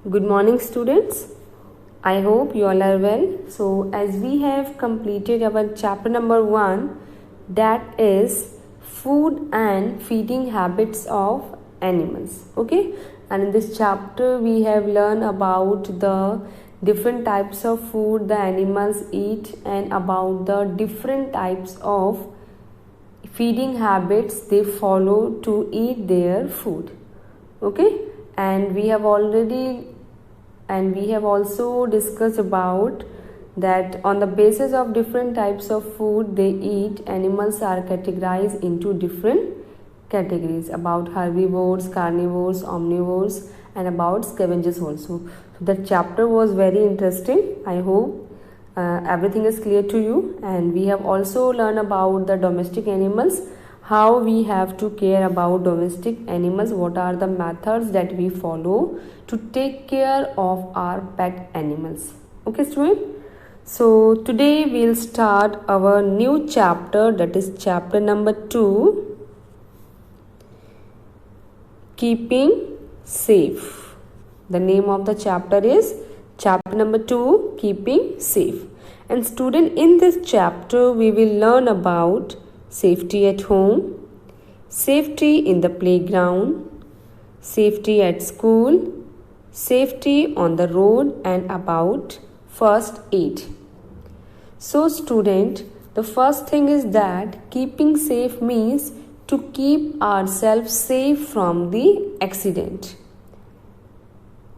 Good morning, students. I hope you all are well. So, as we have completed our chapter number 1, that is food and feeding habits of animals. Okay, and in this chapter, we have learned about the different types of food the animals eat and about the different types of feeding habits they follow to eat their food. Okay, and we have also discussed about that on the basis of different types of food they eat, animals are categorized into different categories about herbivores, carnivores, omnivores, and about scavengers also. So that chapter was very interesting. I hope everything is clear to you, and we have also learned about the domestic animals, how we have to care about domestic animals, what are the methods that we follow to take care of our pet animals. Okay, student? So today we'll start our new chapter, that is chapter number 2, keeping safe. The name of the chapter is chapter number 2, keeping safe. And student, in this chapter we will learn about safety at home, safety in the playground, safety at school, safety on the road, and about first aid. So student, the first thing is that keeping safe means to keep ourselves safe from the accident.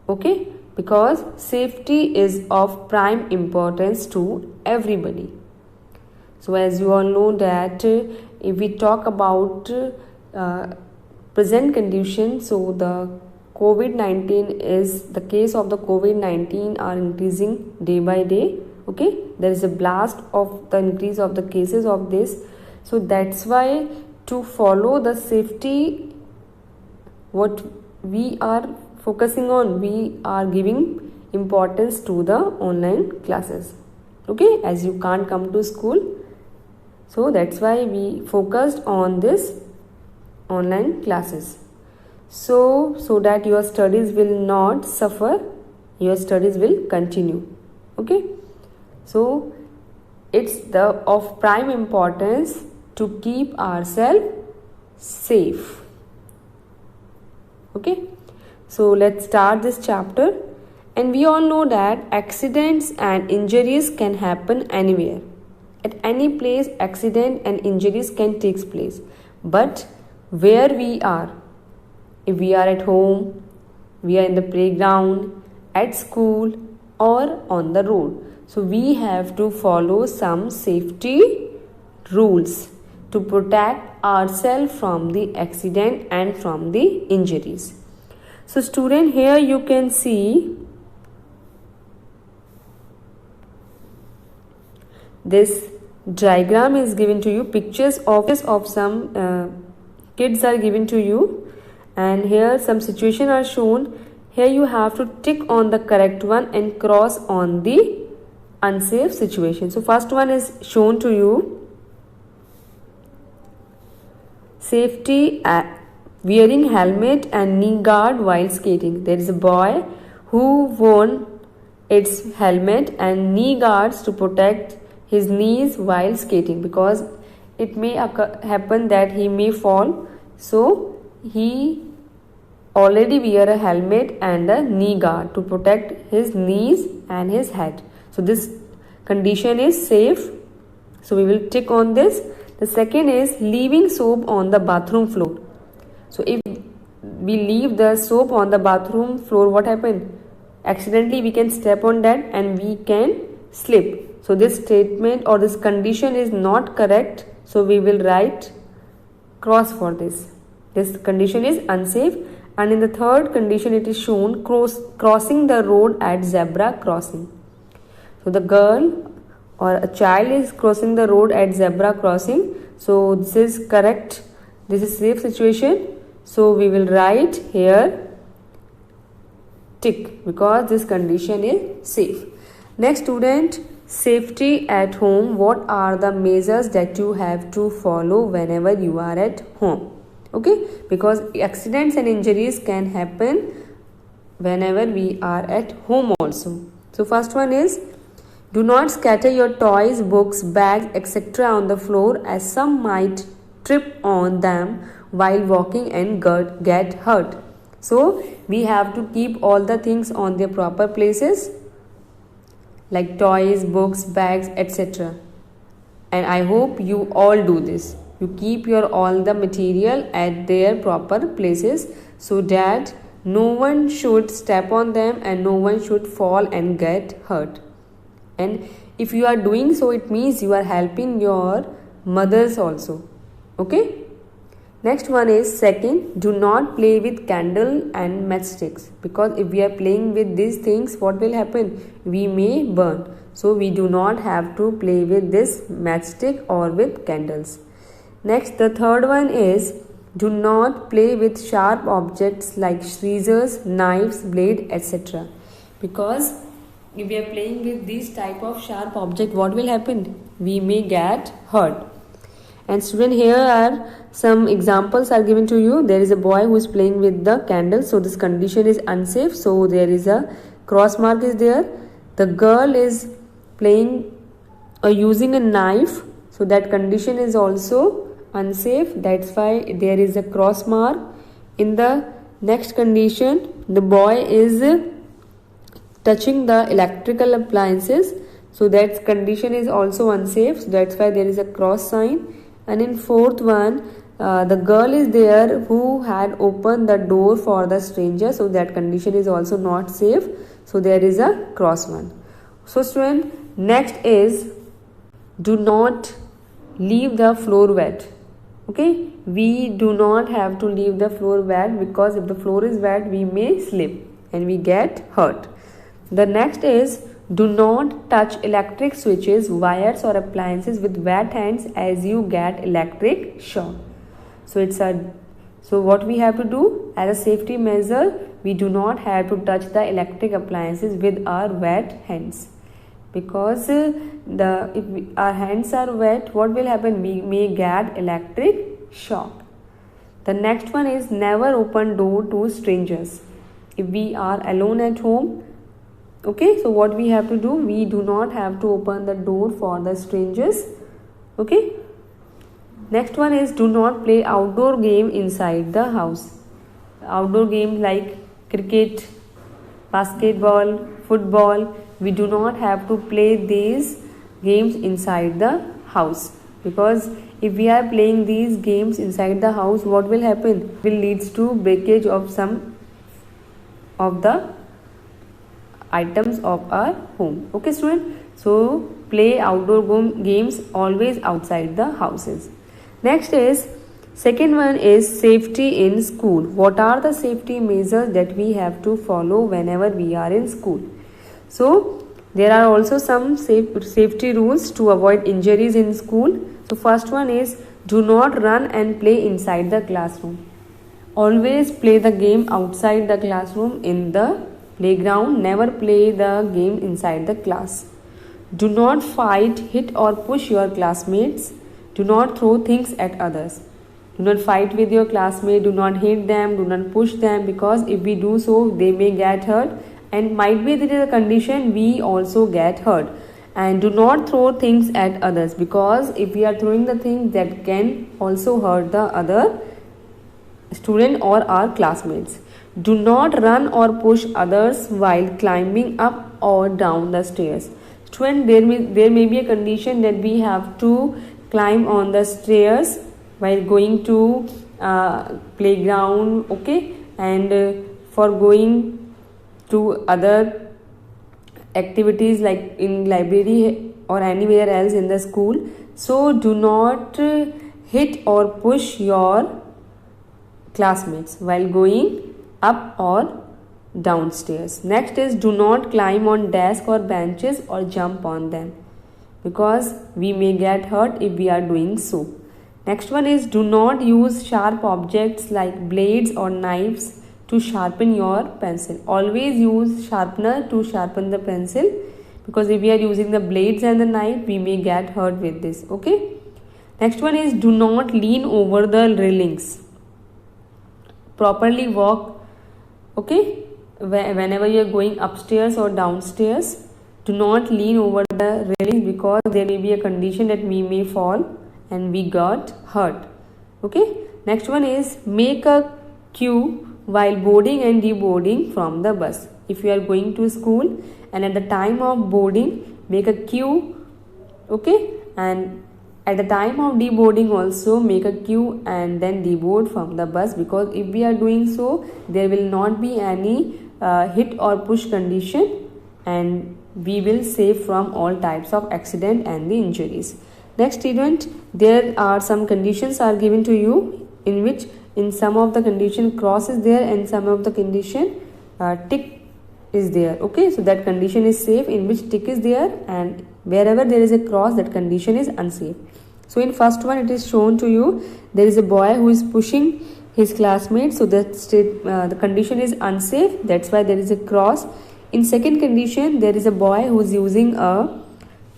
Okay, because safety is of prime importance to everybody. So as you all know that if we talk about present condition, so the COVID-19 is the case of the COVID-19 are increasing day by day. Okay, there is a blast of the increase of the cases of this. So that's why to follow the safety, what we are focusing on, we are giving importance to the online classes. Okay, as you can't come to school, so that's why we focused on this online classes. So that your studies will not suffer, your studies will continue. Okay, so it's of prime importance to keep ourselves safe. Okay, so let's start this chapter. And we all know that accidents and injuries can happen anywhere. At any place, accident and injuries can take place. But where we are, if we are at home, we are in the playground, at school, or on the road, so we have to follow some safety rules to protect ourselves from the accident and from the injuries. So student, here you can see this diagram is given to you, pictures of some kids are given to you, and here some situation are shown. Here you have to tick on the correct one and cross on the unsafe situation. So first one is shown to you, safety wearing helmet and knee guard while skating. There is a boy who wore its helmet and knee guards to protect his knees while skating, because it may happen that he may fall, so he already wear a helmet and a knee guard to protect his knees and his head. So this condition is safe, so we will tick on this. The second is leaving soap on the bathroom floor. So if we leave the soap on the bathroom floor, what happened? Accidentally we can step on that and we can slip. So this statement or this condition is not correct, so we will write cross for this. This condition is unsafe. And in the third condition it is shown crossing the road at zebra crossing. So the girl or a child is crossing the road at zebra crossing, so this is correct, this is safe situation, so we will write here tick, because this condition is safe. Next student, safety at home. What are the measures that you have to follow whenever you are at home? Okay, because accidents and injuries can happen whenever we are at home also. So first one is, do not scatter your toys, books, bags, etc. on the floor, as some might trip on them while walking and get hurt. So we have to keep all the things on their proper places, like toys, books, bags, etc. And I hope you all do this. You keep your all the material at their proper places so that no one should step on them and no one should fall and get hurt. And if you are doing so, it means you are helping your mothers also. Okay. Next one is second, do not play with candle and matchsticks, because if we are playing with these things, what will happen? We may burn. So we do not have to play with this matchstick or with candles. Next, the third one is, do not play with sharp objects like scissors, knives, blade, etc. Because if we are playing with these type of sharp object, what will happen? We may get hurt. And student, here are some examples are given to you. There is a boy who is playing with the candle, so this condition is unsafe, so there is a cross mark is there. The girl is playing or using a knife, so that condition is also unsafe, that's why there is a cross mark. In the next condition, the boy is touching the electrical appliances, so that condition is also unsafe, so that's why there is a cross sign. And in fourth one, the girl is there who had opened the door for the stranger, so that condition is also not safe, so there is a cross one. So student, next is, do not leave the floor wet. Okay, we do not have to leave the floor wet, because if the floor is wet, we may slip and we get hurt. The next is, do not touch electric switches, wires or appliances with wet hands, as you get electric shock. So what we have to do as a safety measure, we do not have to touch the electric appliances with our wet hands, because if our hands are wet, what will happen? We may get electric shock. The next one is, never open door to strangers. If we are alone at home, okay, so what we have to do, we do not have to open the door for the strangers. Okay. Next one is, do not play outdoor game inside the house. Outdoor games like cricket, basketball, football, we do not have to play these games inside the house, because if we are playing these games inside the house, what will happen? It will lead to breakage of some of the items of our home. Okay student, so play outdoor games always outside the houses. Next is, second one is safety in school. What are the safety measures that we have to follow whenever we are in school? So there are also some safety rules to avoid injuries in school. So first one is, do not run and play inside the classroom. Always play the game outside the classroom in the playground. Never play the game inside the class. Do not fight, hit or push your classmates. Do not throw things at others. Do not fight with your classmate. Do not hit them. Do not push them, because if we do so, they may get hurt, and might be there is a condition we also get hurt. And do not throw things at others, because if we are throwing the things, that can also hurt the other student or our classmates. Do not run or push others while climbing up or down the stairs. Student, there may be a condition that we have to climb on the stairs while going to playground, okay, and for going to other activities like in library or anywhere else in the school. So do not hit or push your classmates while going up or downstairs. Next is, do not climb on desks or benches or jump on them, because we may get hurt if we are doing so. Next one is, do not use sharp objects like blades or knives to sharpen your pencil. Always use sharpener to sharpen the pencil, because if we are using the blades and the knife, we may get hurt with this. Okay. Next one is, do not lean over the railings. Properly walk, okay, whenever you are going upstairs or downstairs, do not lean over the railing because there may be a condition that we may fall and we got hurt. Okay, next one is make a queue while boarding and deboarding from the bus. If you are going to school and at the time of boarding, make a queue. Okay, and at the time of deboarding also make a queue and then deboard from the bus, because if we are doing so, there will not be any hit or push condition and we will save from all types of accident and the injuries. Next student, there are some conditions are given to you, in which in some of the condition cross is there and some of the condition tick is there. Okay, so that condition is safe in which tick is there, and wherever there is a cross, that condition is unsafe. So in first one it is shown to you, there is a boy who is pushing his classmate, so that the condition is unsafe, that's why there is a cross. In second condition, there is a boy who is using a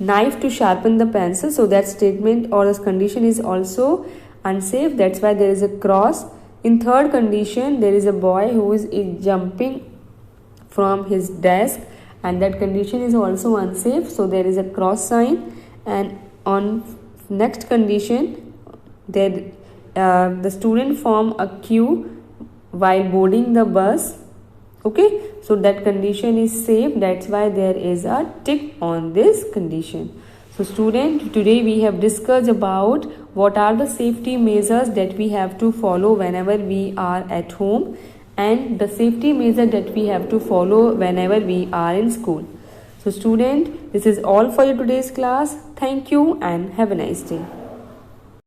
knife to sharpen the pencil, so that statement or this condition is also unsafe, that's why there is a cross. In third condition, there is a boy who is jumping from his desk, and that condition is also unsafe, so there is a cross sign. And on next condition, there the student form a queue while boarding the bus. Okay, so that condition is safe, that's why there is a tick on this condition. So student, today we have discussed about what are the safety measures that we have to follow whenever we are at home, and the safety measure that we have to follow whenever we are in school. So student, this is all for your today's class. Thank you and have a nice day.